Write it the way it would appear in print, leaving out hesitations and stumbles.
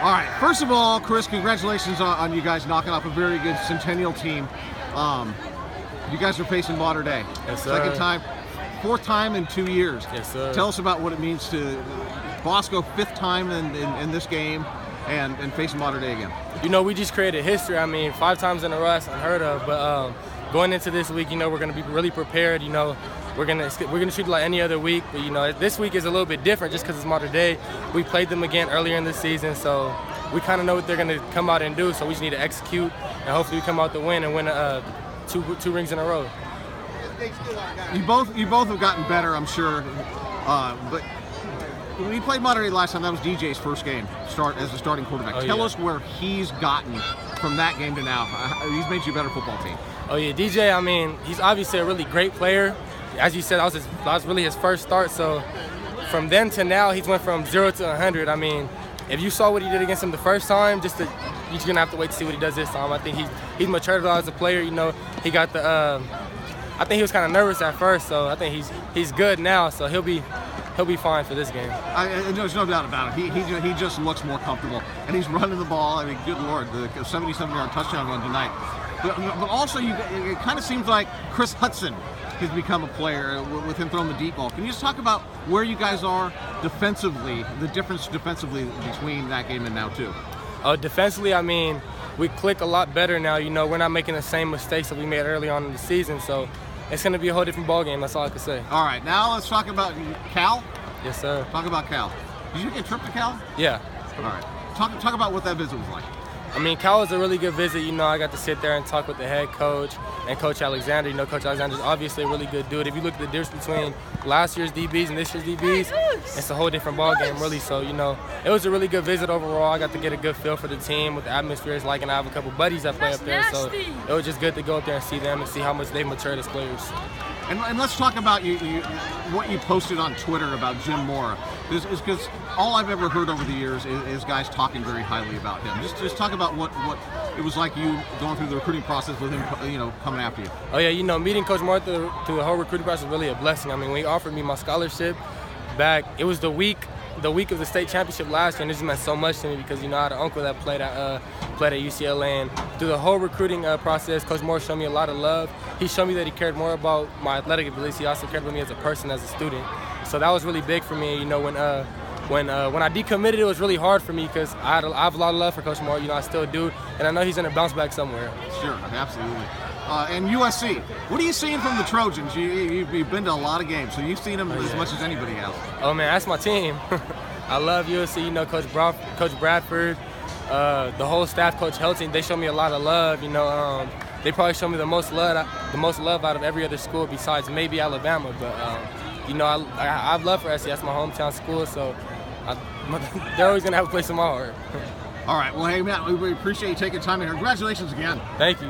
All right, first of all, Chris, congratulations on you guys knocking off a very good Centennial team. You guys are facing Mater Dei. Yes, sir. Second time, fourth time in 2 years. Yes, sir. Tell us about what it means to Bosco, fifth time in this game, and facing Mater Dei again. You know, we just created history. I mean, 5 times in a row, that's unheard of. But going into this week, you know, we're going to be really prepared. You know, we're gonna treat it like any other week. But you know, this week is a little bit different just because it's Mater Dei. We played them again earlier in the season, so we kind of know what they're going to come out and do. So we just need to execute, and hopefully we come out to win and win two rings in a row. You both have gotten better, I'm sure. But when you played Mater Dei last time, that was DJ's first game as the starting quarterback. Tell us where he's gotten from that game to now. He's made you a better football team. Oh yeah, DJ, I mean, he's obviously a really great player. As you said, that was really his first start. So from then to now, he's went from 0 to 100. I mean, if you saw what he did against him the first time, you're just gonna have to wait to see what he does this time. I think he's matured a lot as a player. You know, he got the. I think he was kind of nervous at first, so I think he's good now. So he'll be fine for this game. There's no doubt about it. He just looks more comfortable, and he's running the ball. I mean, good Lord, the 77-yard touchdown run tonight. But also, it kind of seems like Chris Hudson has become a player with him throwing the deep ball. Can you just talk about where you guys are defensively, the difference defensively between that game and now too? Defensively, I mean, we click a lot better now. You know, we're not making the same mistakes that we made early on in the season, so it's going to be a whole different ball game. That's all I can say. All right, now let's talk about Cal. Yes, sir. Talk about Cal. Did you get a trip to Cal? Yeah. All right. Talk about what that visit was like. I mean, Cal was a really good visit. You know, I got to sit there and talk with the head coach and Coach Alexander. You know, Coach Alexander's obviously a really good dude. If you look at the difference between last year's DBs and this year's DBs, it's a whole different ball game, really. So, you know, it was a really good visit overall. I got to get a good feel for the team, what the atmosphere is like, and I have a couple buddies that play up there. So it was just good to go up there and see them and see how much they've matured as players. And let's talk about what you posted on Twitter about Jim Mora. Because all I've ever heard over the years is guys talking very highly about him. Just talk about what it was like you going through the recruiting process with him, you know, coming after you. Oh yeah, you know, meeting Coach Mora through the whole recruiting process was really a blessing. I mean, when he offered me my scholarship back, it was the week of the state championship last year, and this meant so much to me because, you know, I had an uncle that played at UCLA, and through the whole recruiting process, Coach Moore showed me a lot of love. He showed me that he cared more about my athletic abilities. He also cared about me as a person, as a student. So that was really big for me. You know, when I decommitted, it was really hard for me because I have a lot of love for Coach Moore. You know, I still do, and I know he's going to bounce back somewhere. Sure, absolutely. And USC, what are you seeing from the Trojans? You've been to a lot of games, so you've seen them as much as anybody else. Oh man, that's my team. I love USC. You know, Coach Bradford, the whole staff, Coach Hudson. They show me a lot of love. You know, they probably show me the most love out of every other school besides maybe Alabama. But you know, I have love for SC. That's my hometown school, so they're always gonna have a place in my heart. All right. Well, hey Matt, we appreciate you taking time here. Congratulations again. Thank you.